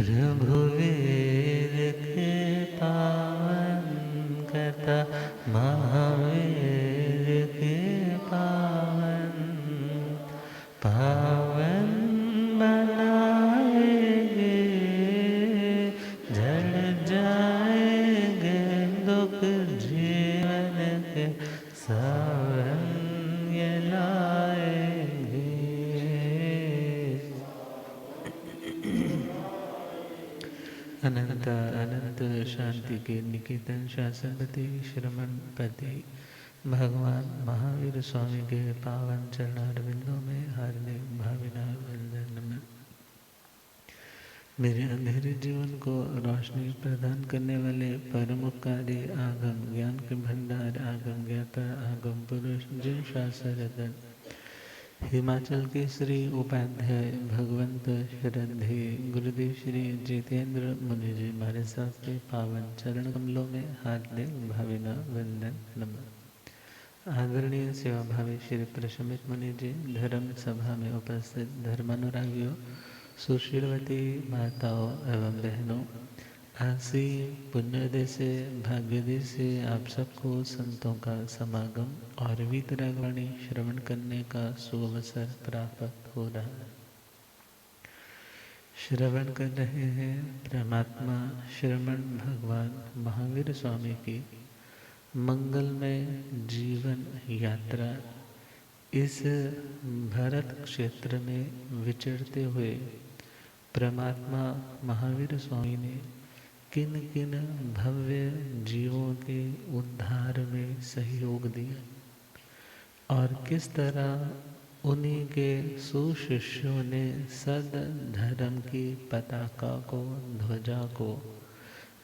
प्रभुवीर के पावन कथा, महावीर के पावन पावन बनाएंगे, जड़ जाएंगे दुख जीवन के, सावन ये लाएंगे। अनंत अनंत शांति के निकेतन शासनपति श्रमण पति भगवान महावीर स्वामी के पावन चरणारविंदों में हार्दिक भावना वंदन। मेरे अंधेरे जीवन को रोशनी प्रदान करने वाले परमोपकारी आगम ज्ञान के भंडार, आगम ज्ञाता, आगम पुरुष जिन शास्त्ररत्न हिमाचल के श्री उपाध्याय भगवंत श्रद्धे गुरुदेव श्री जितेंद्र मुनि जी महाराज साहब के पावन चरण कमलों में हार्दिक भावना वंदन नमः। आदरणीय सेवा भावी श्री प्रशमित मुनि जी, धर्म सभा में उपस्थित धर्मानुरागियों, सुशीलवती माताओं एवं बहनों, आसी पुण्योदय से भाग्योदय से आप सबको संतों का समागम और वीतरागवाणी श्रवण करने का सुअवसर प्राप्त हो रहा है। श्रवण कर रहे हैं परमात्मा श्रमण भगवान महावीर स्वामी की मंगलमय जीवन यात्रा। इस भरत क्षेत्र में विचरते हुए परमात्मा महावीर स्वामी ने किन किन भव्य जीवों के उद्धार में सहयोग दिया और किस तरह उन्हीं के सुशिष्यों ने सद धर्म की पताका को, ध्वजा को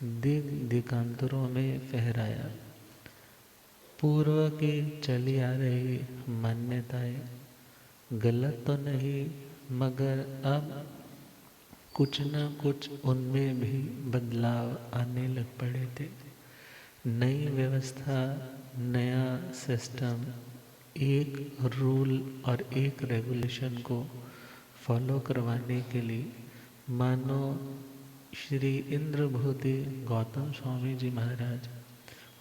दिग दिगांतरों में फहराया। पूर्व की चली आ रही मान्यताएं गलत तो नहीं, मगर अब कुछ न कुछ उनमें भी बदलाव आने लग पड़े थे। नई व्यवस्था, नया सिस्टम, एक रूल और एक रेगुलेशन को फॉलो करवाने के लिए मानो श्री इंद्रभूति गौतम स्वामी जी महाराज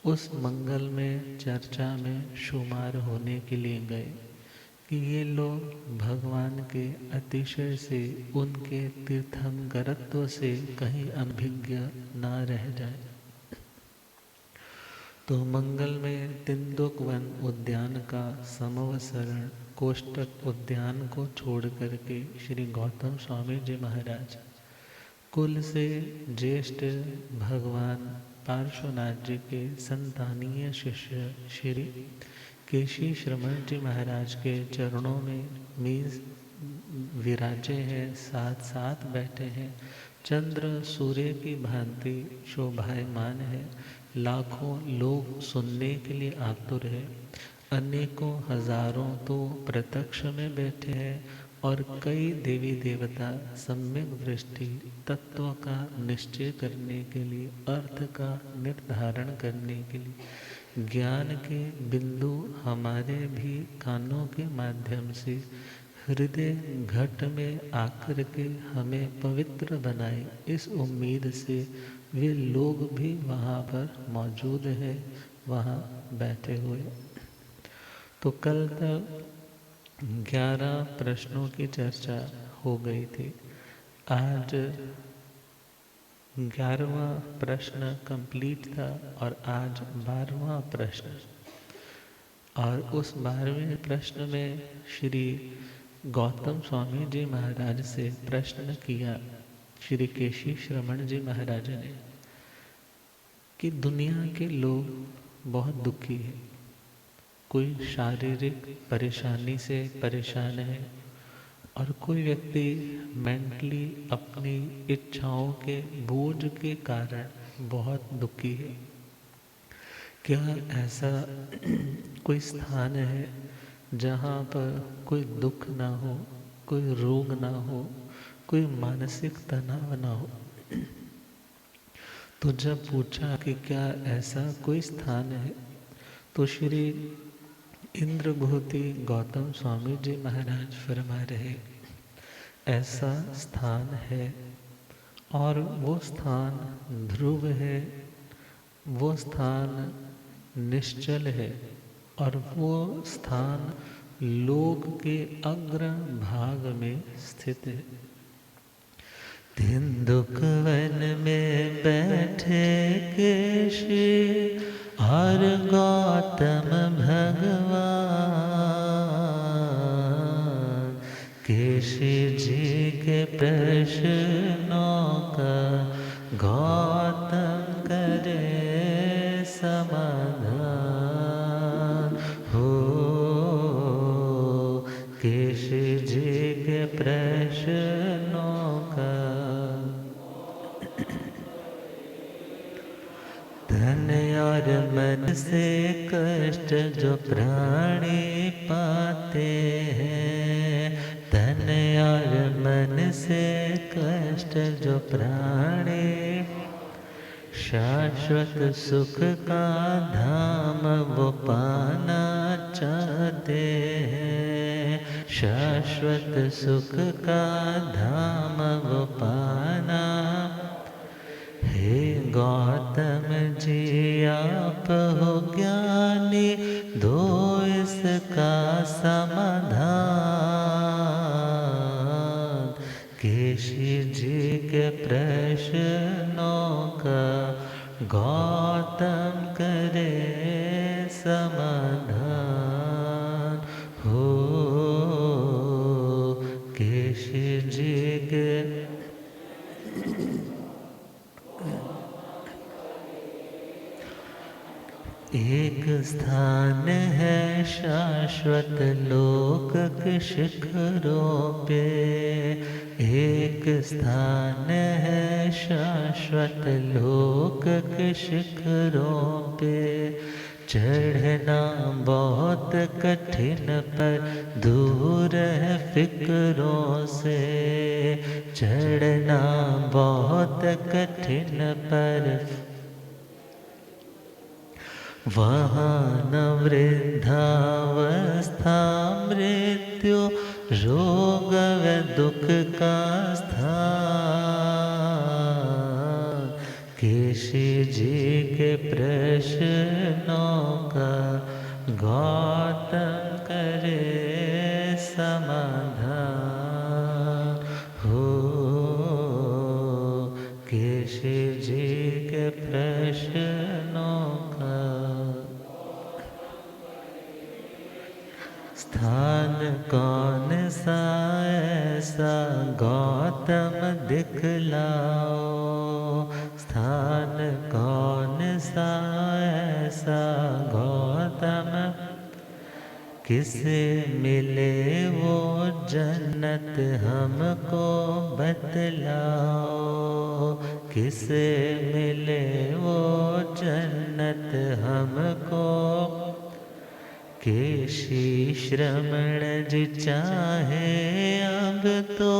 उस मंगल में चर्चा में शुमार होने के लिए गए कि ये लोग भगवान के अतिशय से, उनके तीर्थंकरत्व से कहीं अभिज्ञ ना रह जाए। तो मंगल में तिंदुकवन उद्यान का समवसरण कोष्टक उद्यान को छोड़ करके श्री गौतम स्वामी जी महाराज कुल से ज्येष्ठ भगवान पार्श्वनाथ जी के संतानीय शिष्य श्री केशी श्रमण जी महाराज के चरणों में मीज विराजे हैं, साथ साथ बैठे हैं। चंद्र सूर्य की भांति शोभायमान है। लाखों लोग सुनने के लिए आतुर है। अनेकों हजारों तो प्रत्यक्ष में बैठे हैं और कई देवी देवता सम्यक दृष्टि तत्व का निश्चय करने के लिए, अर्थ का निर्धारण करने के लिए ज्ञान के बिंदु हमारे भी कानों के माध्यम से हृदय घट में आकर के हमें पवित्र बनाए, इस उम्मीद से वे लोग भी वहाँ पर मौजूद हैं, वहाँ बैठे हुए। तो कल तक 11 प्रश्नों की चर्चा हो गई थी। आज 11वां प्रश्न कंप्लीट था और आज 12वां प्रश्न। और उस 12वें प्रश्न में श्री गौतम स्वामी जी महाराज से प्रश्न किया श्री केशी श्रमण जी महाराज ने कि दुनिया के लोग बहुत दुखी हैं। कोई शारीरिक परेशानी से परेशान है और कोई व्यक्ति मेंटली अपनी इच्छाओं के बोझ के कारण बहुत दुखी है। क्या ऐसा कोई स्थान है जहाँ पर कोई दुख ना हो, कोई रोग ना हो, कोई मानसिक तनाव ना हो? तो जब पूछा कि क्या ऐसा कोई स्थान है, तो श्री इंद्रभूति गौतम स्वामी जी महाराज फरमा रहे, ऐसा स्थान है और वो स्थान ध्रुव है, वो स्थान निश्चल है, और वो स्थान लोक के अग्र भाग में स्थित है। तेंदुक वन में बैठे केशी और गौतम भगवान, केशी जी के प्रश्नों का गौतम करे समाधान हो। केशी जी के प्रश्नों का धन और मन से कष्ट जो प्राणी पाते हैं, धन और मन से कष्ट जो प्राणी शाश्वत सुख का धाम वो पाना चाहते हैं, शाश्वत सुख का धाम वो पाना। हे गौतम जी आप हो ज्ञानी, दो इसका समाधान, केशी जी के प्रश्नों का गौतम करे समाधान हो। केशी जी के एक स्थान है शाश्वत लोक के शिखरों पे, एक स्थान है शाश्वत लोक के शिखरों पे, चढ़ना बहुत कठिन पर दूर है फिक्रों से, चढ़ना बहुत कठिन पर वहाँ न वृद्धावस्था मृत्यु रोग व दुख का स्थान, केशी जी के प्रश्नों का गौतम करे समाधान हो। केशी जी के प्रश्नों का स्थान कौन सा ऐसा गौतम दिखलाओ, स्थान कौन सा ऐसा गौतम, किसे मिले वो जन्नत हमको बतलाओ, किसे मिले वो जन्नत हमको। केशी श्रमण जी चाहे अब तो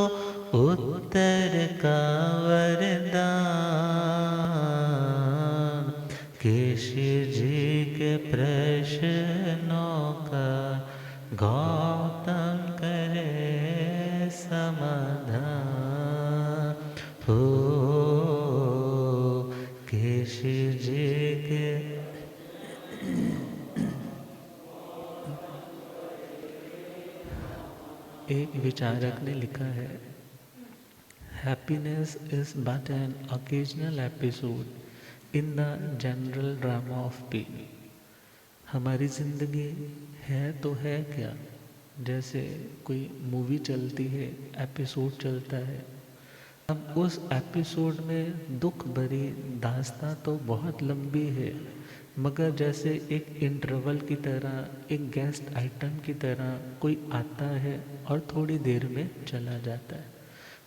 उत्तर का वरदान, केशी जी के प्रश्नों का गौतम करे समाधान हो। केशी जी के एक विचारक ने लिखा है, happiness is but an occasional episode in the general drama of pain. हमारी जिंदगी है तो है क्या, जैसे कोई मूवी चलती है, एपिसोड चलता है। अब उस एपिसोड में दुख भरी दास्तां तो बहुत लंबी है, मगर जैसे एक इंटरवल की तरह, एक गेस्ट आइटम की तरह कोई आता है और थोड़ी देर में चला जाता है।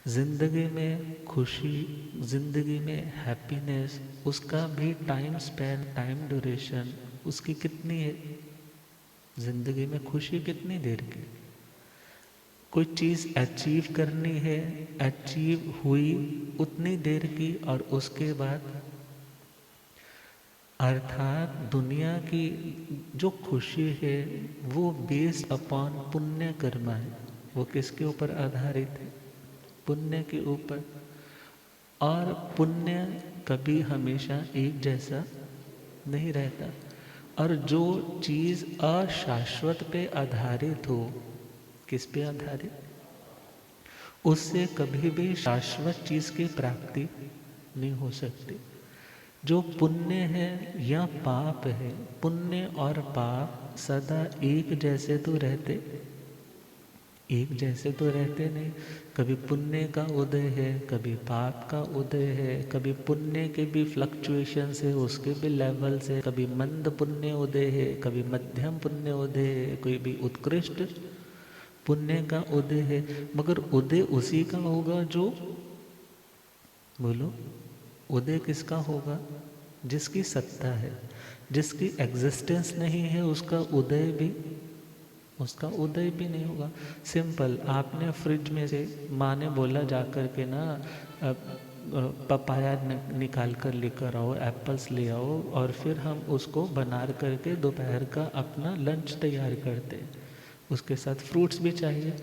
ज़िंदगी में खुशी, ज़िंदगी में हैप्पीनेस, उसका भी टाइम स्पैन, टाइम ड्यूरेशन उसकी कितनी है। ज़िंदगी में खुशी कितनी देर की, कोई चीज़ अचीव करनी है, अचीव हुई उतनी देर की, और उसके बाद अर्थात दुनिया की जो खुशी है वो बेस्ड अपॉन पुण्य कर्मा है। वो किसके ऊपर आधारित है? पुण्य के ऊपर। और पुण्य कभी हमेशा एक जैसा नहीं रहता। और जो चीज़ अशाश्वत पे आधारित हो, किस पे आधारित, उससे कभी भी शाश्वत चीज़ की प्राप्ति नहीं हो सकती। जो पुण्य है या पाप है, पुण्य और पाप सदा एक जैसे तो रहते, एक जैसे तो रहते नहीं। कभी पुण्य का उदय है, कभी पाप का उदय है, कभी पुण्य के भी फ्लक्चुएशंस है, उसके भी लेवल्स है, कभी मंद पुण्य उदय है, कभी मध्यम पुण्य उदय है, कोई भी उत्कृष्ट पुण्य का उदय है। मगर उदय उसी का होगा जो, बोलो, उदय किसका होगा? जिसकी सत्ता है। जिसकी एग्जिस्टेंस नहीं है उसका उदय भी नहीं होगा। सिंपल, आपने फ्रिज में से माँ ने बोला जा कर के ना पपाया निकाल कर लेकर आओ, एप्पल्स ले आओ, और फिर हम उसको बना करके दोपहर का अपना लंच तैयार करते हैं। उसके साथ फ्रूट्स भी चाहिए।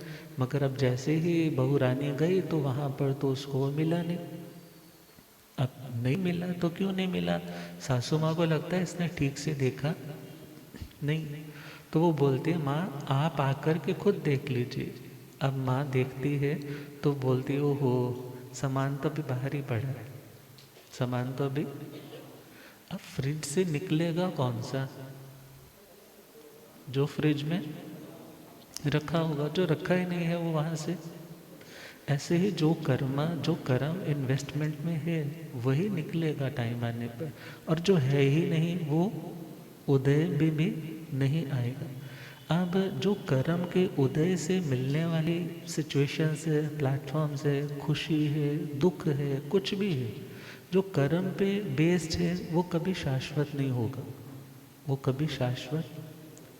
मगर अब जैसे ही बहू रानी गई तो वहाँ पर तो उसको मिला नहीं। अब नहीं मिला तो क्यों नहीं मिला? सासू माँ को लगता है इसने ठीक से देखा नहीं। तो वो बोलती है, माँ आप आकर के खुद देख लीजिए। अब माँ देखती है तो बोलती है, ओहो, सामान तो अभी बाहर ही पड़ा है, सामान तो अभी। अब फ्रिज से निकलेगा कौन सा? जो फ्रिज में रखा होगा। जो रखा ही नहीं है वो वहाँ से। ऐसे ही जो कर्म इन्वेस्टमेंट में है वही निकलेगा टाइम आने पर। और जो है ही नहीं वो उदय भी नहीं आएगा। अब जो कर्म के उदय से मिलने वाली सिचुएशंस है, प्लेटफॉर्म्स है, खुशी है, दुख है, कुछ भी है, जो कर्म पे बेस्ड है वो कभी शाश्वत नहीं होगा। वो कभी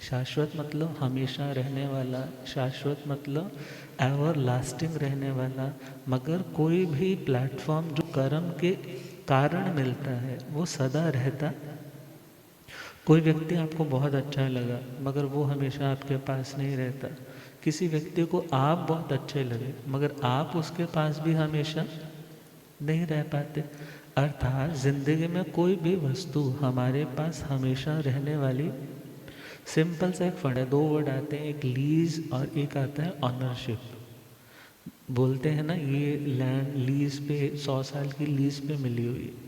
शाश्वत मतलब हमेशा रहने वाला, शाश्वत मतलब एवर लास्टिंग रहने वाला। मगर कोई भी प्लेटफॉर्म जो कर्म के कारण मिलता है वो सदा रहता। कोई व्यक्ति आपको बहुत अच्छा लगा मगर वो हमेशा आपके पास नहीं रहता। किसी व्यक्ति को आप बहुत अच्छे लगे मगर आप उसके पास भी हमेशा नहीं रह पाते। अर्थात जिंदगी में कोई भी वस्तु हमारे पास हमेशा रहने वाली, सिंपल सा एक फंड है, दो वर्ड आते हैं, एक लीज और एक आता है ऑनरशिप। बोलते हैं ना, ये लैंड लीज पे 100 साल की लीज पे मिली हुई है।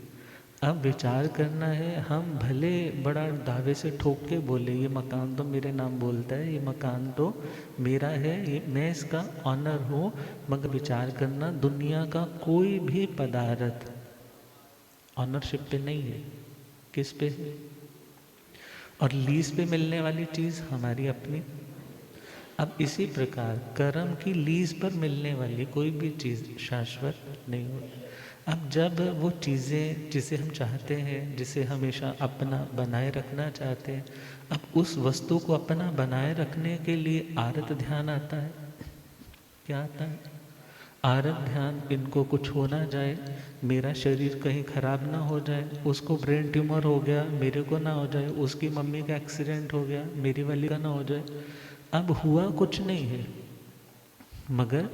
अब विचार करना है, हम भले बड़ा दावे से ठोक के बोले ये मकान तो मेरे नाम बोलता है, ये मकान तो मेरा है, ये मैं इसका ऑनर हूँ, मगर विचार करना दुनिया का कोई भी पदार्थ ऑनरशिप पे नहीं है। किस पे है? और लीज पे मिलने वाली चीज़ हमारी अपनी। अब इसी प्रकार कर्म की लीज पर मिलने वाली कोई भी चीज़ शाश्वत नहीं होती। अब जब वो चीज़ें जिसे हम चाहते हैं, जिसे हमेशा अपना बनाए रखना चाहते हैं, अब उस वस्तु को अपना बनाए रखने के लिए आरत ध्यान आता है। क्या आता है? आरत ध्यान। इनको कुछ हो ना जाए, मेरा शरीर कहीं खराब ना हो जाए, उसको ब्रेन ट्यूमर हो गया मेरे को ना हो जाए, उसकी मम्मी का एक्सीडेंट हो गया मेरी वाली का ना हो जाए। अब हुआ कुछ नहीं है, मगर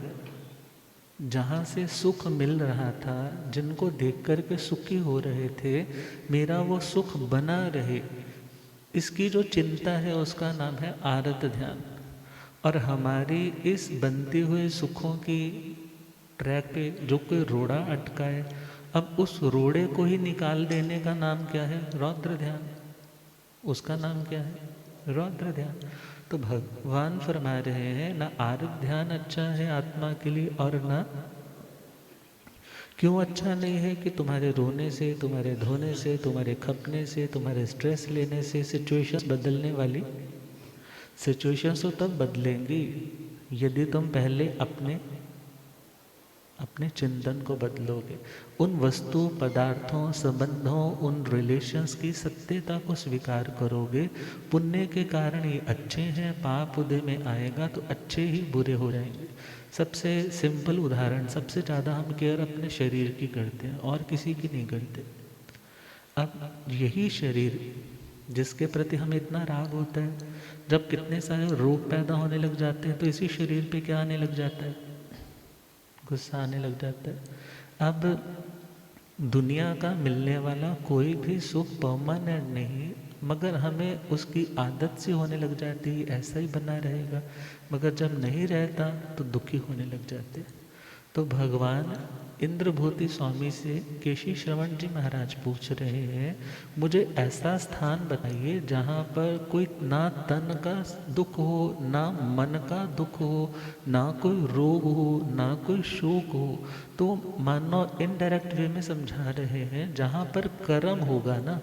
जहाँ से सुख मिल रहा था, जिनको देख कर के सुखी हो रहे थे, मेरा वो सुख बना रहे, इसकी जो चिंता है उसका नाम है आरत ध्यान। और हमारी इस बनती हुए सुखों की ट्रैक पे जो कोई रोड़ा अटका है, अब उस रोड़े को ही निकाल देने का नाम क्या है? रौद्र ध्यान। उसका नाम क्या है? रौद्र ध्यान। तो भगवान फरमा रहे हैं, ना आरत ध्यान अच्छा है आत्मा के लिए, और ना क्यों अच्छा नहीं है कि तुम्हारे रोने से, तुम्हारे धोने से, तुम्हारे खपने से, तुम्हारे स्ट्रेस लेने से सिचुएशन बदलने वाली, सिचुएशंस तो तब बदलेंगी यदि तुम पहले अपने चिंतन को बदलोगे। उन वस्तु, पदार्थों, संबंधों, उन रिलेशंस की सत्यता को स्वीकार करोगे। पुण्य के कारण ये अच्छे हैं, पाप उदय में आएगा तो अच्छे ही बुरे हो जाएंगे। सबसे सिंपल उदाहरण, सबसे ज़्यादा हम केयर अपने शरीर की करते हैं और किसी की नहीं करते। अब यही शरीर जिसके प्रति हमें इतना राग होता है, जब कितने सारे रोग पैदा होने लग जाते हैं तो इसी शरीर पे क्या आने लग जाता है? गुस्सा आने लग जाता है। अब दुनिया का मिलने वाला कोई भी सुख परमानेंट नहीं, मगर हमें उसकी आदत सी होने लग जाती है, ऐसा ही बना रहेगा। मगर जब नहीं रहता तो दुखी होने लग जाते। तो भगवान इंद्रभूति स्वामी से केशी श्रवण जी महाराज पूछ रहे हैं, मुझे ऐसा स्थान बताइए जहाँ पर कोई ना तन का दुख हो, ना मन का दुख हो, ना कोई रोग हो, ना कोई शोक हो। तो मानो इनडायरेक्ट वे में समझा रहे हैं, जहाँ पर कर्म होगा ना,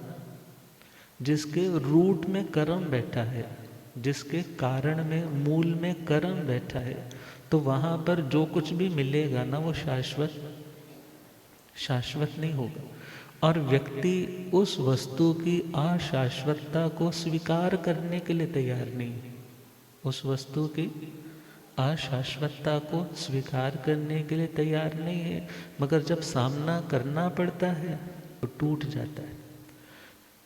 जिसके रूट में कर्म बैठा है, जिसके कारण में मूल में कर्म बैठा है, तो वहाँ पर जो कुछ भी मिलेगा ना वो शाश्वत शाश्वत नहीं होगा। और व्यक्ति उस वस्तु की अशाश्वतता को स्वीकार करने के लिए तैयार नहीं है। उस वस्तु की अशाश्वतता को स्वीकार करने के लिए तैयार नहीं है, मगर जब सामना करना पड़ता है तो टूट जाता है।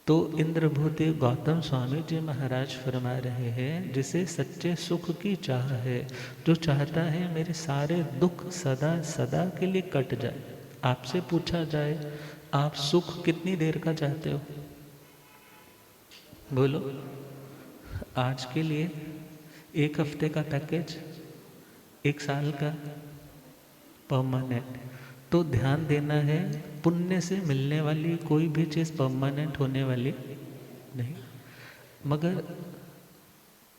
तो इंद्रभूति गौतम स्वामी जी महाराज फरमा रहे हैं, जिसे सच्चे सुख की चाह है, जो चाहता है मेरे सारे दुख सदा सदा के लिए कट जाए। आपसे पूछा जाए, आप सुख कितनी देर का चाहते हो? बोलो। आज के लिए 1 हफ्ते का पैकेज, 1 साल का, परमानेंट। तो ध्यान देना है, पुण्य से मिलने वाली कोई भी चीज़ परमानेंट होने वाली नहीं। मगर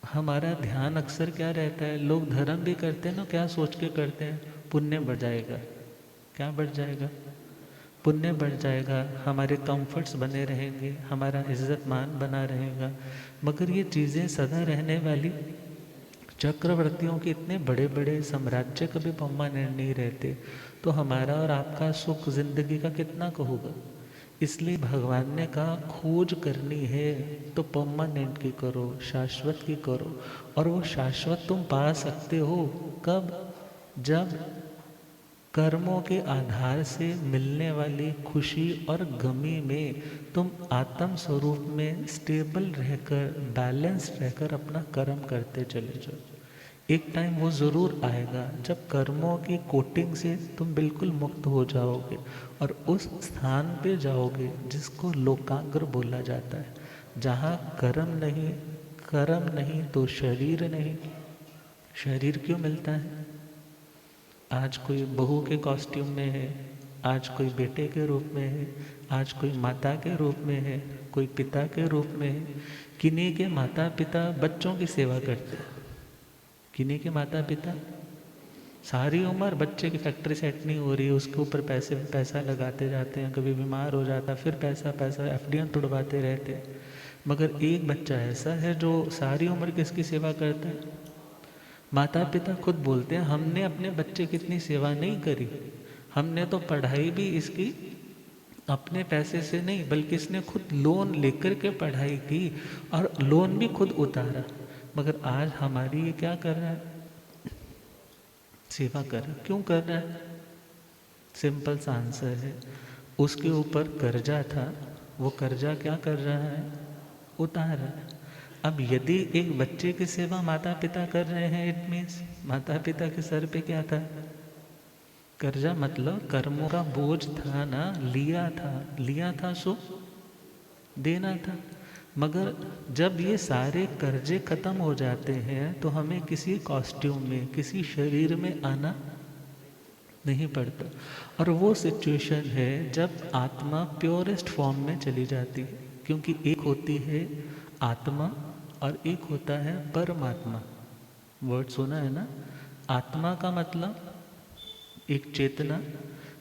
हमारा ध्यान अक्सर क्या रहता है, लोग धर्म भी करते हैं ना, क्या सोच के करते हैं, पुण्य बढ़ जाएगा। क्या बढ़ जाएगा? पुण्य बढ़ जाएगा, हमारे कंफर्ट्स बने रहेंगे, हमारा इज्जत मान बना रहेगा। मगर ये चीज़ें सदा रहने वाली, चक्रवर्तियों के इतने बड़े बड़े साम्राज्य कभी परमानेंट नहीं रहते। तो हमारा और आपका सुख जिंदगी का कितना का होगा? इसलिए भगवान ने कहा, खोज करनी है तो परमानेंट की करो, शाश्वत की करो। और वो शाश्वत तुम पा सकते हो कब? जब कर्मों के आधार से मिलने वाली खुशी और गमी में तुम आत्म स्वरूप में स्टेबल रहकर, बैलेंस्ड रहकर अपना कर्म करते चले जाओ। एक टाइम वो ज़रूर आएगा जब कर्मों की कोटिंग से तुम बिल्कुल मुक्त हो जाओगे और उस स्थान पे जाओगे जिसको लोकाग्र बोला जाता है, जहाँ कर्म नहीं तो शरीर नहीं। शरीर क्यों मिलता है? आज कोई बहू के कॉस्ट्यूम में है, आज कोई बेटे के रूप में है, आज कोई माता के रूप में है, कोई पिता के रूप में है। किन्हीं के माता पिता बच्चों की सेवा करते हैं, किन्हीं के माता पिता सारी उम्र बच्चे की फैक्ट्री सेट नहीं हो रही, उसके ऊपर पैसा लगाते जाते हैं, कभी बीमार हो जाता फिर पैसा एफडियाँ तुड़वाते रहते हैं। मगर एक बच्चा ऐसा है जो सारी उम्र किसकी सेवा करता है? माता पिता खुद बोलते हैं, हमने अपने बच्चे की इतनी सेवा नहीं करी, हमने तो पढ़ाई भी इसकी अपने पैसे से नहीं, बल्कि इसने खुद लोन लेकर के पढ़ाई की और लोन भी खुद उतारा। मगर आज हमारी ये क्या कर रहा है? सेवा कर रहा है। क्यों कर रहा है? सिंपल सा आंसर है, उसके ऊपर कर्जा था, वो कर्जा क्या कर रहा है? उतार रहा है। अब यदि एक बच्चे की सेवा माता पिता कर रहे हैं, इट मीन्स माता पिता के सर पे क्या था? कर्जा, मतलब कर्मों का बोझ था ना, लिया था सो देना था। मगर जब ये सारे कर्जे खत्म हो जाते हैं तो हमें किसी कॉस्ट्यूम में, किसी शरीर में आना नहीं पड़ता। और वो सिचुएशन है जब आत्मा प्योरेस्ट फॉर्म में चली जाती है, क्योंकि एक होती है आत्मा और एक होता है परमात्मा। वर्ड सुना है ना? आत्मा का मतलब एक चेतना,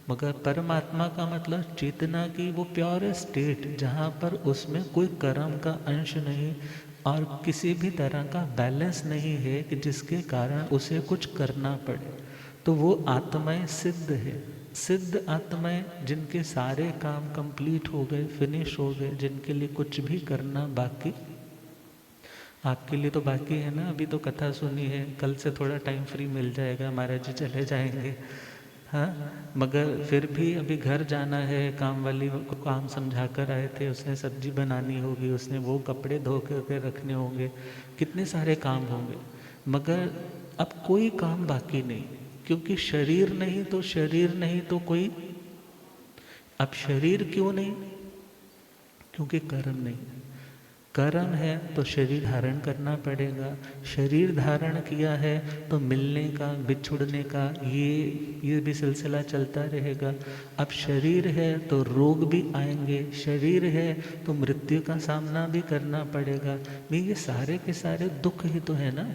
मगर परमात्मा का मतलब चेतना की वो प्योर स्टेट, जहाँ पर उसमें कोई कर्म का अंश नहीं और किसी भी तरह का बैलेंस नहीं है कि जिसके कारण उसे कुछ करना पड़े। तो वो आत्माएं सिद्ध है, सिद्ध आत्माएं जिनके सारे काम कंप्लीट हो गए, फिनिश हो गए, जिनके लिए कुछ भी करना बाकी। आपके लिए तो बाकी है ना, अभी तो कथा सुनी है, कल से थोड़ा टाइम फ्री मिल जाएगा, महाराज जी चले जाएंगे। हाँ, मगर फिर भी अभी घर जाना है, काम वाली को काम समझा कर आए थे, उसने सब्जी बनानी होगी, उसने वो कपड़े धो के रखने होंगे, कितने सारे काम होंगे। मगर अब कोई काम बाकी नहीं, क्योंकि शरीर नहीं तो कोई अब शरीर क्यों नहीं? क्योंकि कर्म नहीं। कर्म है तो शरीर धारण करना पड़ेगा। शरीर धारण किया है तो मिलने का, बिछुड़ने का ये भी सिलसिला चलता रहेगा। अब शरीर है तो रोग भी आएंगे, शरीर है तो मृत्यु का सामना भी करना पड़ेगा। भाई ये सारे के सारे दुख ही तो है ना।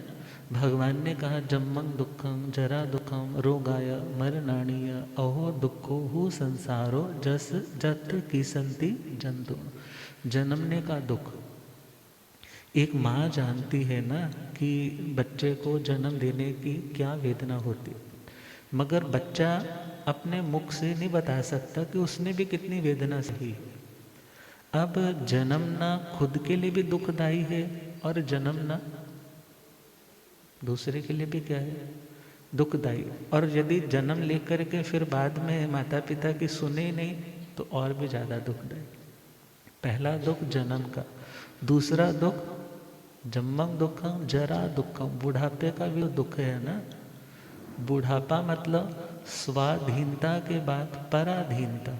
भगवान ने कहा जन्मं दुखम जरा दुखम रोगाय मरणाणीय अहो दुखो हु संसारो जस जत कीसंति जंतु। जन्मने का दुख एक माँ जानती है ना कि बच्चे को जन्म देने की क्या वेदना होती, मगर बच्चा अपने मुख से नहीं बता सकता कि उसने भी कितनी वेदना सही। अब जन्मना खुद के लिए भी दुखदाई है और जन्मना दूसरे के लिए भी क्या है, दुखदाई। और यदि जन्म लेकर के फिर बाद में माता पिता की सुने नहीं तो और भी ज़्यादा दुखदाई। पहला दुख जन्म का, दूसरा दुख जन्मं दुखम जरा दुखम, बुढ़ापे का भी दुख है ना। बुढ़ापा मतलब स्वाधीनता के बाद पराधीनता।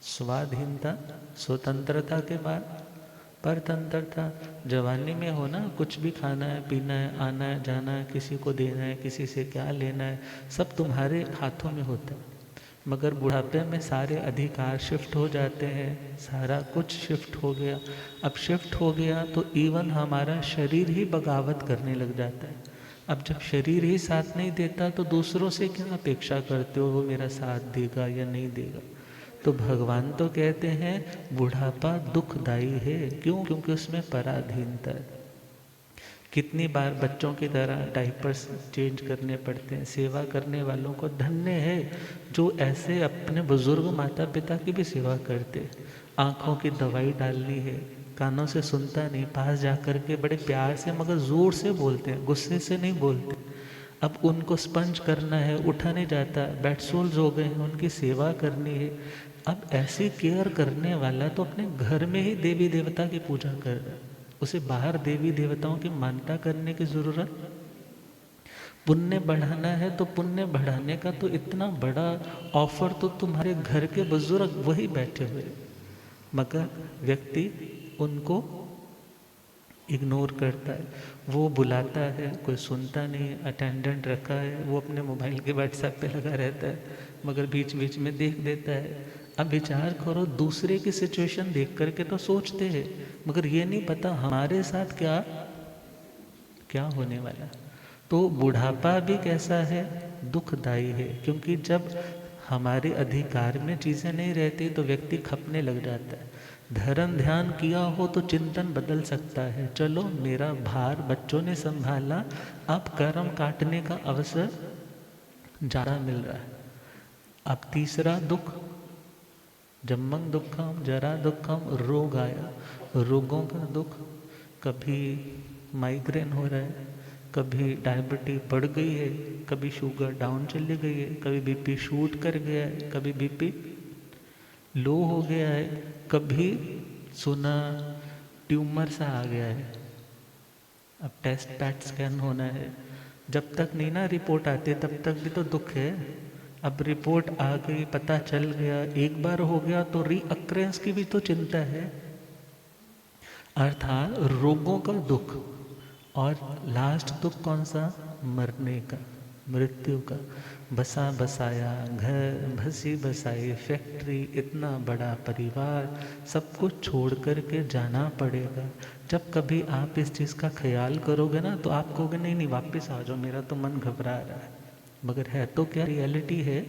स्वाधीनता स्वतंत्रता के बाद परतंत्रता। जवानी में हो ना, कुछ भी खाना है, पीना है, आना है, जाना है, किसी को देना है, किसी से क्या लेना है, सब तुम्हारे हाथों में होता है। मगर बुढ़ापे में सारे अधिकार शिफ्ट हो जाते हैं, सारा कुछ शिफ्ट हो गया। अब शिफ्ट हो गया तो इवन हमारा शरीर ही बगावत करने लग जाता है। अब जब शरीर ही साथ नहीं देता तो दूसरों से क्या अपेक्षा करते हो वो मेरा साथ देगा या नहीं देगा। तो भगवान तो कहते हैं बुढ़ापा दुखदाई है। क्यों? क्योंकि उसमें पराधीनता है। कितनी बार बच्चों की तरह डाइपर्स चेंज करने पड़ते हैं। सेवा करने वालों को धन्य है जो ऐसे अपने बुजुर्ग माता पिता की भी सेवा करते। आँखों की दवाई डालनी है, कानों से सुनता नहीं, पास जा कर के बड़े प्यार से मगर ज़ोर से बोलते हैं, गुस्से से नहीं बोलते। अब उनको स्पंज करना है, उठा नहीं जाता, बेडसोल्स हो गए हैं, उनकी सेवा करनी है। अब ऐसी केयर करने वाला तो अपने घर में ही देवी देवता की पूजा कर रहा है, उसे बाहर देवी देवताओं की मानता करने की जरूरत। पुण्य बढ़ाना है तो पुण्य बढ़ाने का तो इतना बड़ा ऑफर तो तुम्हारे घर के बुजुर्ग वही बैठे हुए, मगर व्यक्ति उनको इग्नोर करता है। वो बुलाता है, कोई सुनता नहीं, अटेंडेंट रखा है, वो अपने मोबाइल के व्हाट्सएप पे लगा रहता है, मगर बीच बीच में देख देता है। अब विचार करो, दूसरे की सिचुएशन देख करके तो सोचते हैं, मगर ये नहीं पता हमारे साथ क्या क्या होने वाला। तो बुढ़ापा भी कैसा है, दुखदाई है। क्योंकि जब हमारे अधिकार में चीज़ें नहीं रहती तो व्यक्ति खपने लग जाता है। धर्म ध्यान किया हो तो चिंतन बदल सकता है, चलो मेरा भार बच्चों ने संभाला, अब कर्म काटने का अवसर ज़्यादा मिल रहा है। अब तीसरा दुख जन्मं दुखम जरा दुखम रोग आया, रोगों का दुख। कभी माइग्रेन हो रहा है, कभी डायबिटीज बढ़ गई है, कभी शुगर डाउन चली गई है, कभी बीपी शूट कर गया है, कभी बीपी लो हो गया है, कभी सुना ट्यूमर सा आ गया है। अब टेस्ट पैट स्कैन होना है, जब तक नहीं ना रिपोर्ट आती तब तक भी तो दुख है। अब रिपोर्ट आ गई, पता चल गया, एक बार हो गया तो रीअक्रेंस की भी तो चिंता है। अर्थात रोगों का दुख। और लास्ट दुख कौन सा, मरने का, मृत्यु का। बसा बसाया घर, भसी बसाई फैक्ट्री, इतना बड़ा परिवार, सब कुछ छोड़ कर के जाना पड़ेगा। जब कभी आप इस चीज़ का ख्याल करोगे ना तो आप कहोगे नहीं नहीं वापस आ जाओ, मेरा तो मन घबरा रहा है। मगर है तो क्या, रियलिटी है,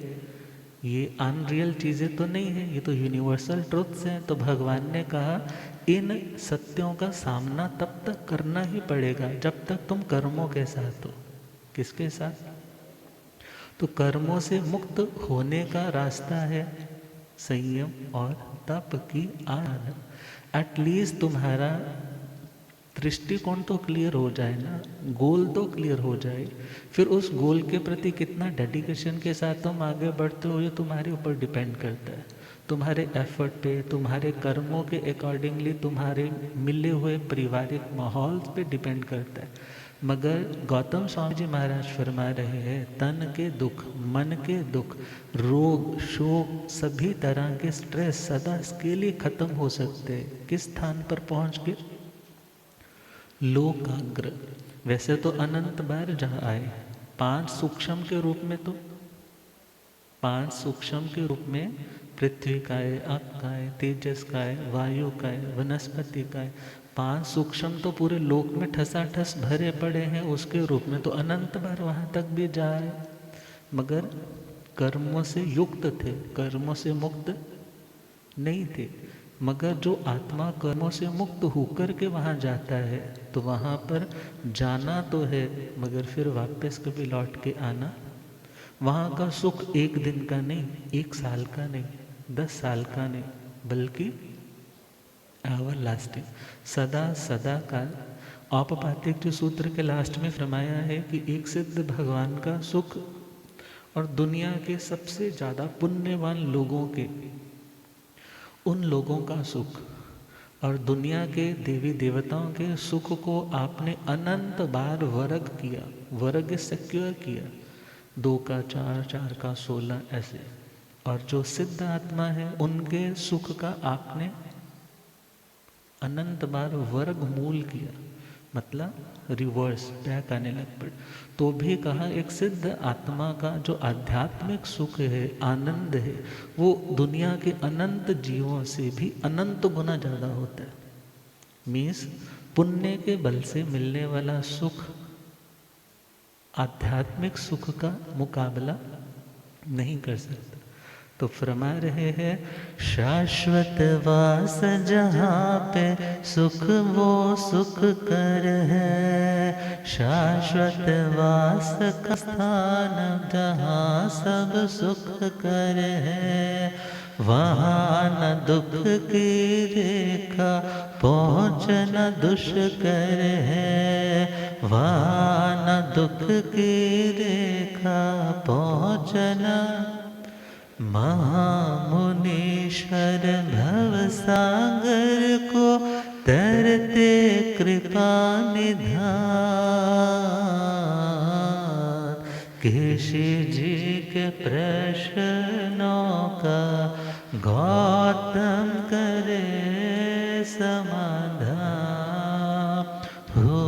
ये अनरियल चीज़ें तो नहीं है, ये तो यूनिवर्सल ट्रुथ्स हैं। तो भगवान ने कहा इन सत्यों का सामना तब तक करना ही पड़ेगा जब तक तुम कर्मों के साथ हो। किसके साथ? तो कर्मों से मुक्त होने का रास्ता है संयम और तप की आराधना। एटलीस्ट तुम्हारा दृष्टिकोण तो क्लियर हो जाए ना, गोल तो क्लियर हो जाए। फिर उस गोल के प्रति कितना डेडिकेशन के साथ तुम आगे बढ़ते हो ये तुम्हारे ऊपर डिपेंड करता है, तुम्हारे एफर्ट पे, तुम्हारे कर्मों के अकॉर्डिंगली, तुम्हारे मिले हुए पारिवारिक माहौल पे डिपेंड करता है। मगर गौतम स्वामी जी महाराज फरमा रहे हैं तन के दुख, मन के दुख, रोग, शोक, सभी तरह के स्ट्रेस सदा इसके लिए खत्म हो सकते हैं। किस स्थान पर पहुंच के? लोकाग्र। वैसे तो अनंत बार जहाँ आए, 5 सूक्ष्म के रूप में, तो 5 सूक्ष्म के रूप में पृथ्वी का है, आप का है, तेजस का है, वायु का है, वनस्पति का है। 5 सूक्ष्म तो पूरे लोक में ठसाठस भरे पड़े हैं उसके रूप में, तो अनंत बार वहाँ तक भी जाए। मगर कर्मों से युक्त थे, कर्मों से मुक्त नहीं थे। मगर जो आत्मा कर्मों से मुक्त होकर के वहाँ जाता है, तो वहाँ पर जाना तो है, मगर फिर वापस कभी लौट के आना। वहाँ का सुख 1 दिन का नहीं, 1 साल का नहीं, 10 साल का नहीं, बल्कि एवर लास्टिंग, सदा सदा काल। औपपातिक जो सूत्र के लास्ट में फरमाया है कि एक सिद्ध भगवान का सुख और दुनिया के सबसे ज़्यादा पुण्यवान लोगों के, उन लोगों का सुख और दुनिया के देवी देवताओं के सुख को आपने अनंत बार वर्ग किया, वर्ग सिक्योर किया, 2 का 4, 4 का 16 ऐसे। और जो सिद्ध आत्मा है उनके सुख का आपने अनंत बार वर्गमूल किया, मतलब रिवर्स बैक आने लग पड़े। तो भी कहा एक सिद्ध आत्मा का जो आध्यात्मिक सुख है, आनंद है, वो दुनिया के अनंत जीवों से भी अनंत गुना ज़्यादा होता है। मीन्स पुण्य के बल से मिलने वाला सुख आध्यात्मिक सुख का मुकाबला नहीं कर सकता। तो फरमा रहे हैं शाश्वत वास जहाँ पे सुख वो सुख कर है, शाश्वत वास का स्थान जहाँ सब सुख कर है, वहाँ न दुख की रेखा पहुँच न दुष्कर है, वहाँ न दुख की रेखा पहुँच न। महामुनीश्वर भव सागर को तरते कृपा निधान, केशी जी के प्रश्नों का गौतम करे समाधान। हो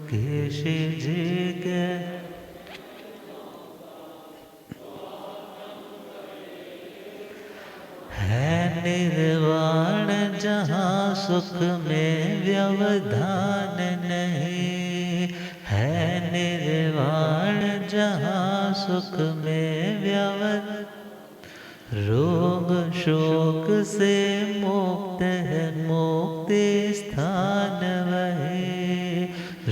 केशी जी के है निर्वाण जहाँ सुख में व्यवधान नहीं, है निर्वाण जहाँ सुख में व्यवधान। रोग शोक से मुक्त है मुक्ति स्थान वही,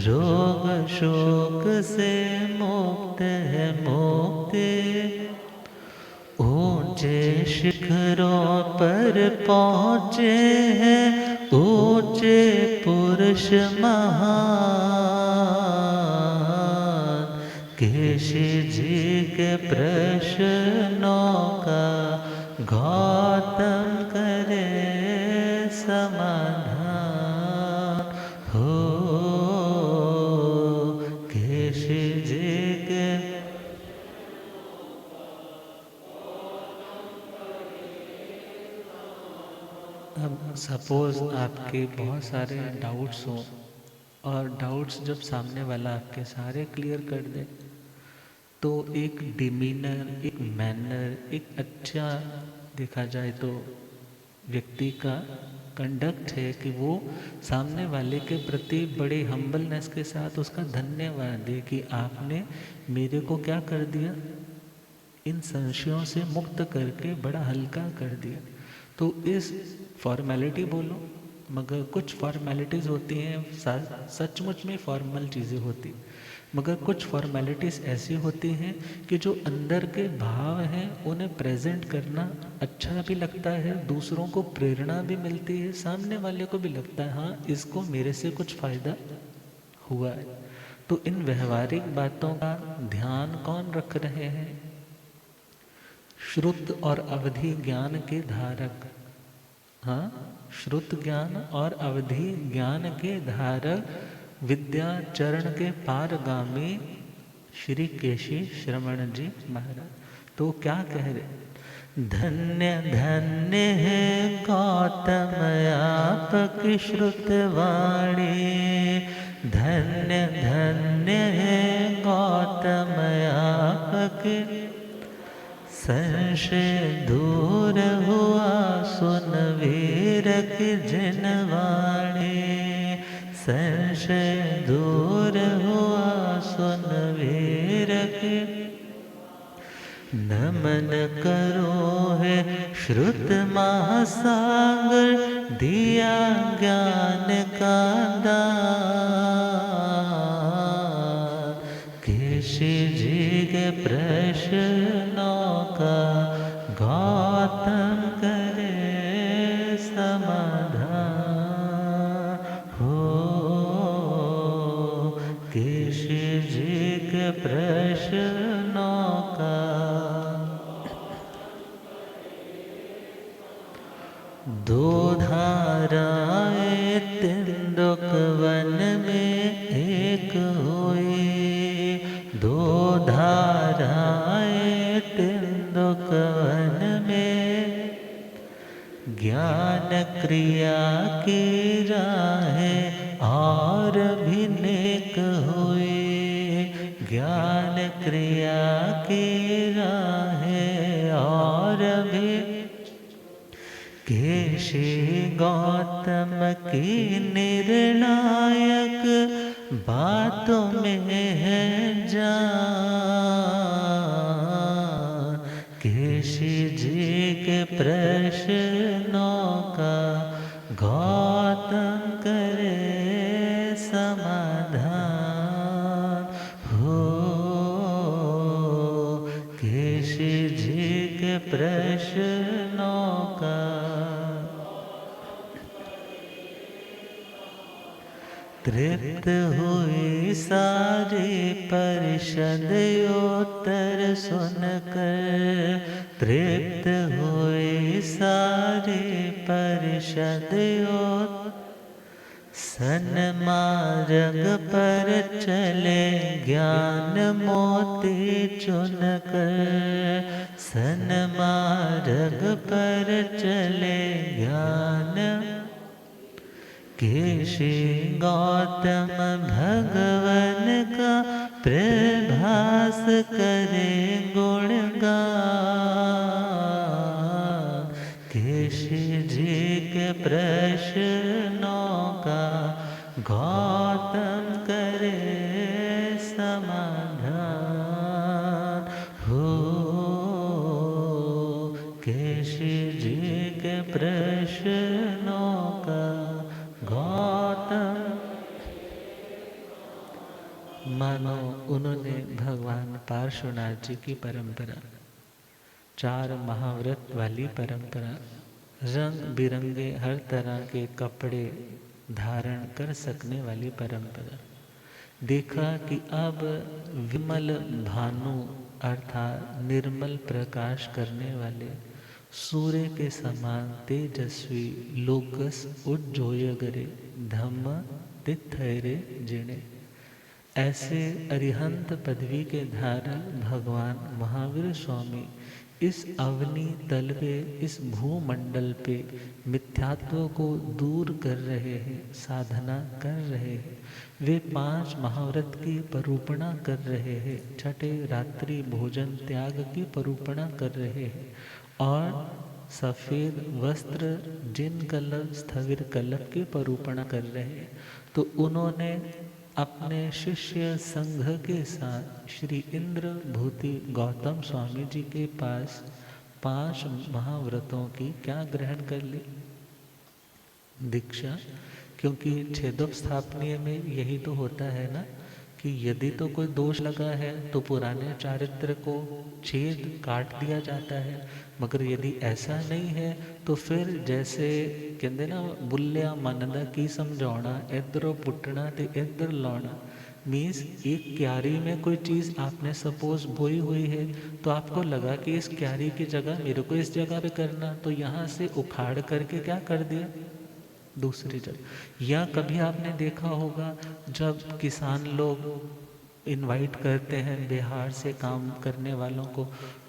रोग शोक से मुक्त है मुक्ति। ऊंचे शिखरों पर पहुँचे हैं ऊंचे पुरुष महान, केशी जी के प्रश्नों का गौतम करे समाधान। हो केशी जी के अब सपोज आपके बहुत सारे डाउट्स हो, और डाउट्स जब सामने वाला आपके सारे क्लियर कर दे, तो एक डिमीनर, एक मैनर, एक अच्छा देखा जाए तो व्यक्ति का कंडक्ट है कि वो सामने वाले के प्रति बड़े हम्बलनेस के साथ उसका धन्यवाद दे कि आपने मेरे को क्या कर दिया, इन संशयों से मुक्त करके बड़ा हल्का कर दिया। तो इस फॉर्मेलिटी बोलो, मगर कुछ फॉर्मेलिटीज़ होती हैं सचमुच में फॉर्मल चीज़ें होती, मगर कुछ फॉर्मेलिटीज़ ऐसी होती हैं कि जो अंदर के भाव हैं उन्हें प्रेजेंट करना अच्छा भी लगता है, दूसरों को प्रेरणा भी मिलती है, सामने वाले को भी लगता है हाँ इसको मेरे से कुछ फ़ायदा हुआ है। तो इन व्यवहारिक बातों का ध्यान कौन रख रहे हैं? श्रुत और अवधि ज्ञान के धारक हाँ, श्रुत ज्ञान और अवधि ज्ञान के धारक विद्या चरण के पारगामी श्री केशी श्रमण जी महाराज। तो क्या कह रहे, धन्य धन्य है गौतम आपकी श्रुतवाणी, धन्य धन्य है गौतम आपके, संशय दूर हुआ सुन वीर की जिनवाणी, संशय दूर हुआ सुन वीर की, नमन करो है श्रुत महासागर, दिया ज्ञान का दान, केशी जी के प्रश्नों का गौतम करे समाधान हो, केशी जी के प्रश्नों का, दो धाराएं तिंदुक वन में एक हुई, दो धाराएं तिंदुक वन में, ज्ञान क्रिया की राहें और भी नेक हुई, ज्ञान क्रिया की राहें और भी, केशी गौतम की निर्णायक बातों में है जान, केशी जी के प्रश्नों का गौतम करे समाधान हो, केशी जी के प्रश्नों का, तृप्त हुई सारी परिषद उत्तर सुनकर, तृप्त हुई सारी परिषद सन्मार्ग पर चले ज्ञान मोती चुनकर, सन्मार्ग पर चले ज्ञान, केशी गौतम भगवन का प्रभास करे गुणगान, केशी जी के प्रश्नों का गौतम करे समाधान हो, केशी जी के प्रश्नों का गौतम। मानो उन्होंने भगवान पार्श्वनाथ जी की परंपरा, 4 महाव्रत वाली परंपरा, रंग बिरंगे हर तरह के कपड़े धारण कर सकने वाली परंपरा, देखा कि अब विमल भानु अर्थात निर्मल प्रकाश करने वाले सूर्य के समान तेजस्वी लोकस उज्जोयगरे धम्म तिथैरे जिणे, ऐसे अरिहंत पदवी के धारक भगवान महावीर स्वामी इस अवनी तल पे, इस भूमंडल पे मिथ्यात्व को दूर कर रहे हैं, साधना कर रहे हैं। वे 5 महाव्रत की परूपणा कर रहे हैं, छठे रात्रि भोजन त्याग की परूपणा कर रहे हैं और सफ़ेद वस्त्र जिन कलप स्थविर कलप की परूपणा कर रहे हैं। तो उन्होंने अपने शिष्य संघ के साथ श्री इंद्र भूति गौतम स्वामी जी के पास 5 महाव्रतों की क्या ग्रहण कर ली? दीक्षा। क्योंकि छेदोपस्थापनीय में यही तो होता है ना कि यदि तो कोई दोष लगा है तो पुराने चारित्र को छेद काट दिया जाता है, मगर यदि ऐसा नहीं है तो फिर जैसे कहते ना बुल्लिया मनदा की समझाना इधरों पुटना ते इधर लाना, मीन्स एक क्यारी में कोई चीज़ आपने सपोज बोई हुई है, तो आपको लगा कि इस क्यारी की जगह मेरे को इस जगह पे करना, तो यहाँ से उखाड़ करके क्या कर दिया, दूसरी जगह। या कभी आपने देखा होगा जब किसान लोग इनवाइट करते हैं बिहार से काम करने वालों को,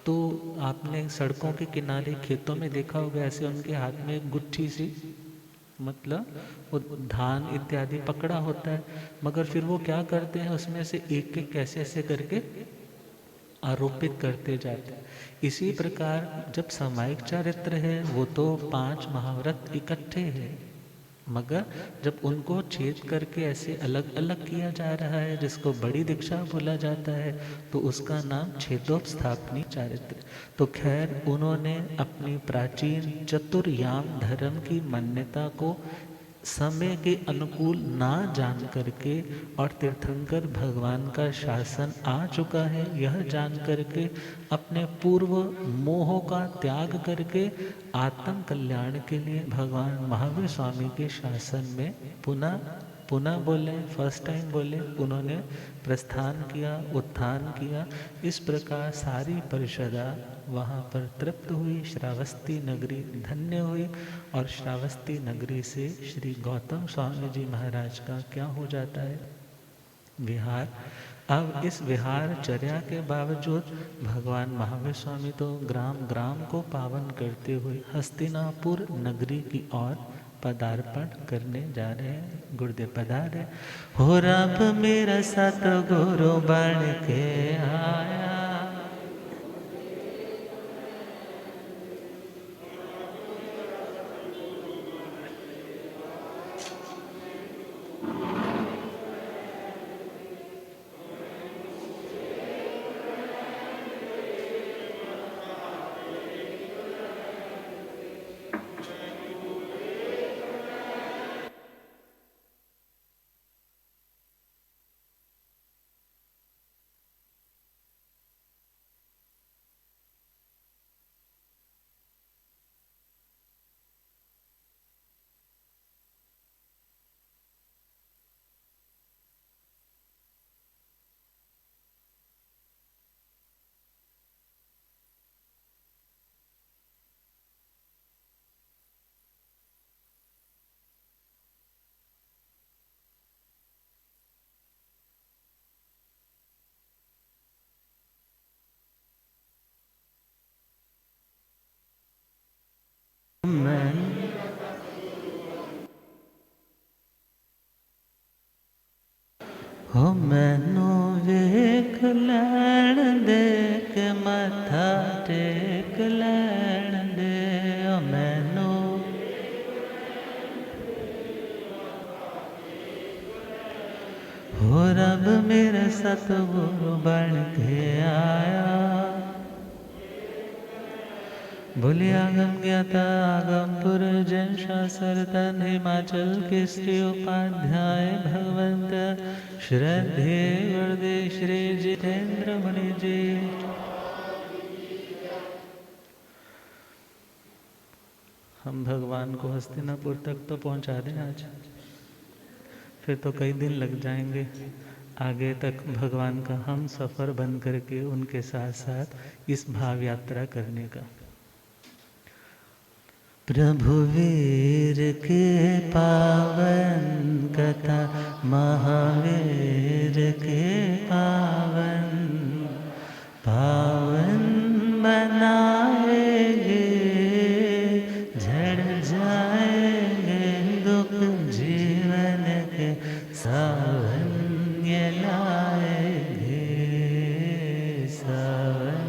तो आपने सड़कों के किनारे खेतों में देखा होगा ऐसे उनके हाथ में एक गुच्छी सी, मतलब वो धान इत्यादि पकड़ा होता है, मगर फिर वो क्या करते हैं उसमें से एक एक कैसे ऐसे करके आरोपित करते जाते हैं। इसी प्रकार जब सामायिक चरित्र है वो तो 5 महाव्रत इकट्ठे हैं, मगर जब उनको छेद करके ऐसे अलग अलग किया जा रहा है जिसको बड़ी दीक्षा बोला जाता है, तो उसका नाम छेदोपस्थापनी चारित्र। तो खैर उन्होंने अपनी प्राचीन चतुर्याम धर्म की मान्यता को समय के अनुकूल ना जान करके, और तीर्थंकर भगवान का शासन आ चुका है यह जान करके, अपने पूर्व मोह का त्याग करके आत्म कल्याण के लिए भगवान महावीर स्वामी के शासन में पुनः पुनः बोले, फर्स्ट टाइम बोले, उन्होंने प्रस्थान किया, उत्थान किया। इस प्रकार सारी परिषदा वहाँ पर तृप्त हुई, श्रावस्ती नगरी धन्य हुई, और श्रावस्ती नगरी से श्री गौतम स्वामी जी महाराज का क्या हो जाता है, विहार। अब इस विहार चर्या के बावजूद भगवान महावीर स्वामी तो ग्राम ग्राम को पावन करते हुए हस्तिनापुर नगरी की ओर पदार्पण करने जा रहे हैं। गुरुदेव पधारे। हो रब मेरा सतगुरु बन के आया, हो मैनू वेख लैण दे के मथा टेक लैण दे, ओ मैनू हो रब मेरे सतगुरु बन के आया। बोले आगम ज्ञाता आगम पुर जन शास्त्र तन हिमाचल के श्री उपाध्याय भगवंत श्रद्धे गुरुदे श्री जितेंद्र मुनि जी। हम भगवान को हस्तिनापुर तक तो पहुंचा दें आज, फिर तो कई दिन लग जाएंगे आगे तक भगवान का हम सफ़र बन करके उनके साथ साथ इस भाव यात्रा करने का। प्रभु वीर के पावन कथा, महावीर के पावन पावन बनाएंगे, झड़ जाएंगे दुख जीवन के सावन ये लाएंगे, सावन।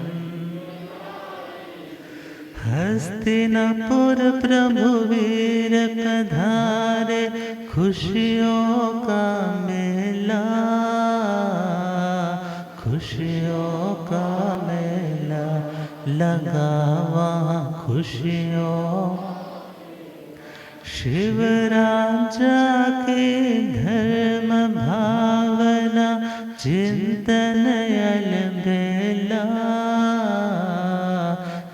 हस्तिनापुर प्रभु वीर पधारे, खुशियों का मेला, खुशियों का मेला लगा वहाँ खुशियों। शिवराजा के धर्म भावना चिंतन अलबेला,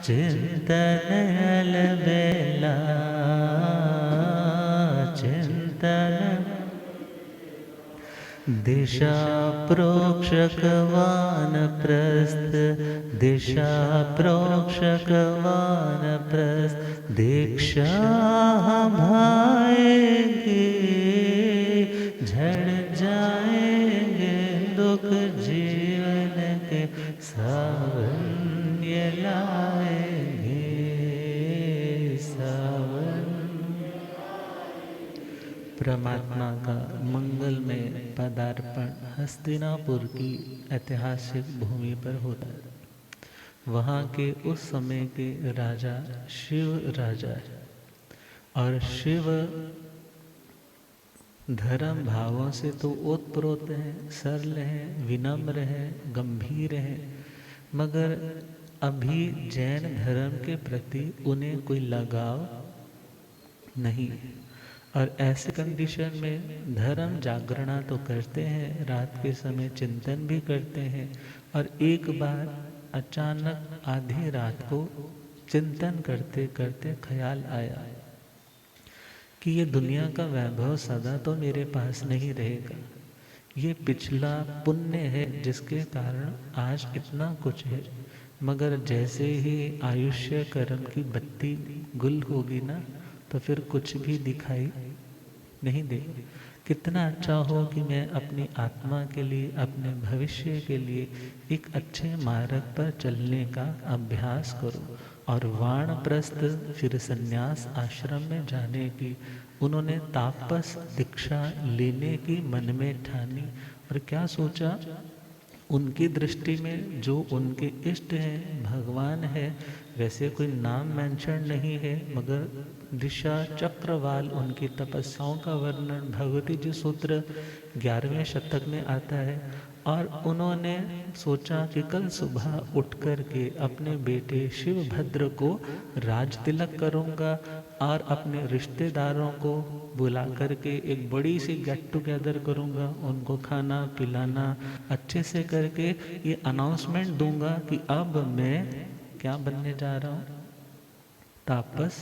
चिंतन अलबेला, चिंतन दिशा प्रोक्षकवान प्रस्थ, दिशा प्रोक्षकवान प्रस्थ, दीक्षा हम आएंगे, झड़ जाएंगे दुख जीवन के, सावन ये लाएंगे, सावन। परमात्मा का मंगल में पदार्पण हस्तिनापुर की ऐतिहासिक भूमि पर होता है। वहाँ के उस समय के राजा शिव राजा है, और शिव धर्म भावों से तो ओतप्रोत हैं, सरल हैं, विनम्र हैं, गंभीर हैं, मगर अभी जैन धर्म के प्रति उन्हें कोई लगाव नहीं है। और ऐसे कंडीशन में धर्म जागरणा तो करते हैं, रात के समय चिंतन भी करते हैं, और एक बार अचानक आधी रात को चिंतन करते करते ख्याल आया कि ये दुनिया का वैभव सदा तो मेरे पास नहीं रहेगा, ये पिछला पुण्य है जिसके कारण आज इतना कुछ है, मगर जैसे ही आयुष्य कर्म की बत्ती गुल होगी ना, तो फिर कुछ भी दिखाई नहीं देगा। कितना अच्छा हो कि मैं अपनी आत्मा के लिए, अपने भविष्य के लिए एक अच्छे मार्ग पर चलने का अभ्यास करूं। और वानप्रस्थ फिर संन्यास आश्रम में जाने की उन्होंने तापस दीक्षा लेने की मन में ठानी। और क्या सोचा, उनकी दृष्टि में जो उनके इष्ट हैं, भगवान है, वैसे कोई नाम मेंशन नहीं है, मगर दिशा चक्रवाल उनकी तपस्याओं का वर्णन भगवती जी सूत्र 11वें शतक में आता है। और उन्होंने सोचा कि कल सुबह उठ कर के अपने बेटे शिवभद्र को राज तिलक करूँगा और अपने रिश्तेदारों को बुला करके एक बड़ी सी गेट टुगेदर करूँगा, उनको खाना पिलाना अच्छे से करके ये अनाउंसमेंट दूंगा कि अब मैं क्या बनने जा रहा हूँ, तापस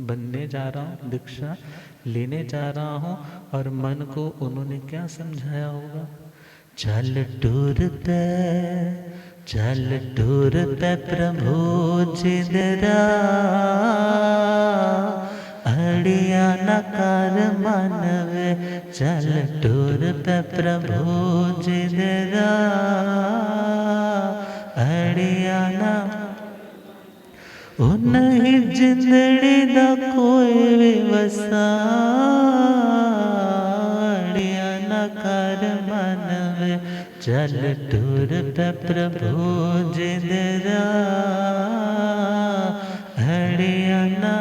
बनने जा रहा हूँ, दीक्षा लेने जा रहा हूँ। और मन को उन्होंने क्या समझाया होगा, चल टूरते प्रभु जिदरा, अड़िया नकार मानवे, चल टूरते प्रभु जिदरा, अड़िया ना उन्हीं जिंदड़ी दा कोई विवसा, अड़िया नकार मानवे, चल टूर पे प्रभु जिदरा, हरियाणा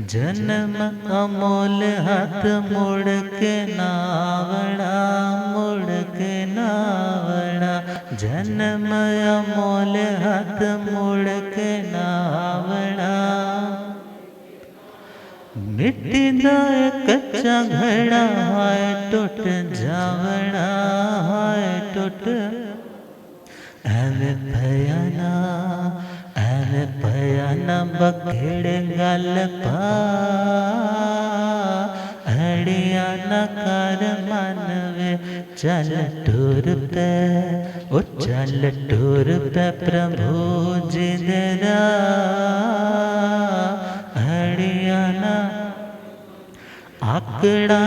जन्म अमोल हाथ मुड़ के नावड़ा, मुड़ के नावड़ा, जन्म अमोल हाथ मुड़ के नावड़ा, मिट्टी दा कच्चा घड़ा है टूट जावड़ा, है टूट ऐवे भयाना बखेड़ गल पा, अड़िया नकार मानवे, चल टूर पे ओ चल टूर पे प्रभु जिदरा, हरियाणा आकड़ा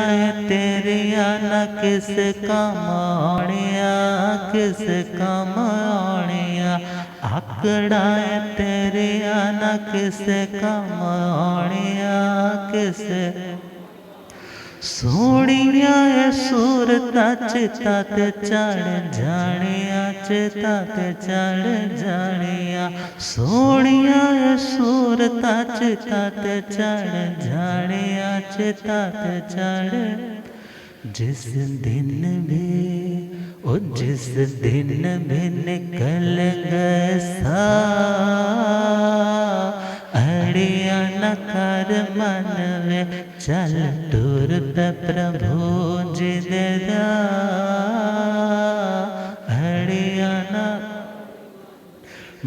तेरिया न किस कमाणिया, किस कमाणिया, आकड़ा तेरिया न किस कमाणिया, किस सोनिया सूरता चिता ते चढ़ जानिया, चिता ते चढ़ जानिया, सोनिया सूरता चिता ते चढ़ जानिया, चिता ते चढ़। जिस दिन भी ओ जिस दिन भी निकल गए सा, अड़िया नकार मनवे, चल टूर पे प्रभु जिदरा, हरियाणा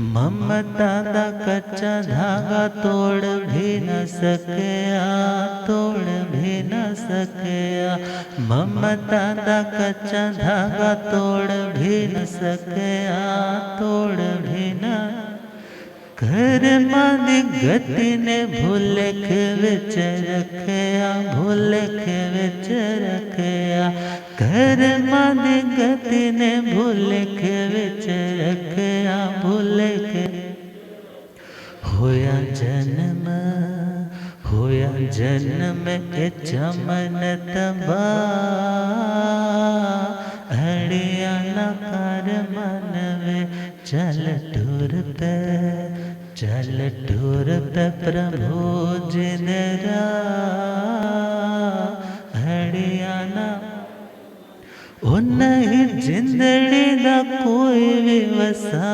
ममता दा कच्चा धागा तोड़ भी न सकया, तोड़ भी न सकिया, ममता दा कच्चा धागा तोड़ भी न सकिया, तोड़ भी न। कर्म दी गति ने भुलेख विच रखिया, भुलेख विच रखिया, कर्म दी गति ने भुलेख विच रखिया, भुलेख। होया जन्म, होया जन्म के चमन तबा, अड़िया न कर मन वे चल टूर पे, चल टूर पे प्रभु जिन अड़िया न। ओ नहीं जिंदड़ी दा कोई भी वसा,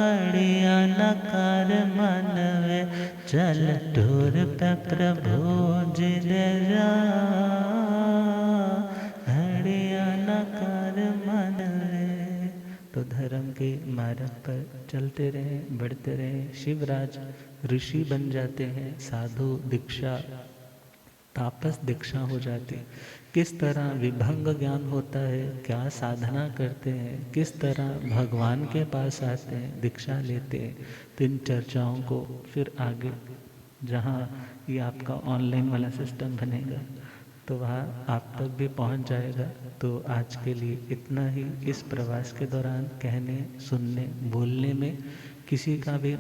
अड़िया न कर मन वे चल टूर पे प्रभु जिन अड़िया न कर मन वे। तो धर्म के मार्ग पर चलते रहें, बढ़ते रहें। शिवराज ऋषि बन जाते हैं, साधु दीक्षा तापस दीक्षा हो जाती। किस तरह विभंग ज्ञान होता है, क्या साधना करते हैं, किस तरह भगवान के पास आते हैं, दीक्षा लेते हैं। तो इन चर्चाओं को फिर आगे जहाँ ये आपका ऑनलाइन वाला सिस्टम बनेगा तो वहाँ आप तक भी पहुँच जाएगा। तो आज के लिए इतना ही। इस प्रवास के दौरान कहने, सुनने, बोलने में किसी का भी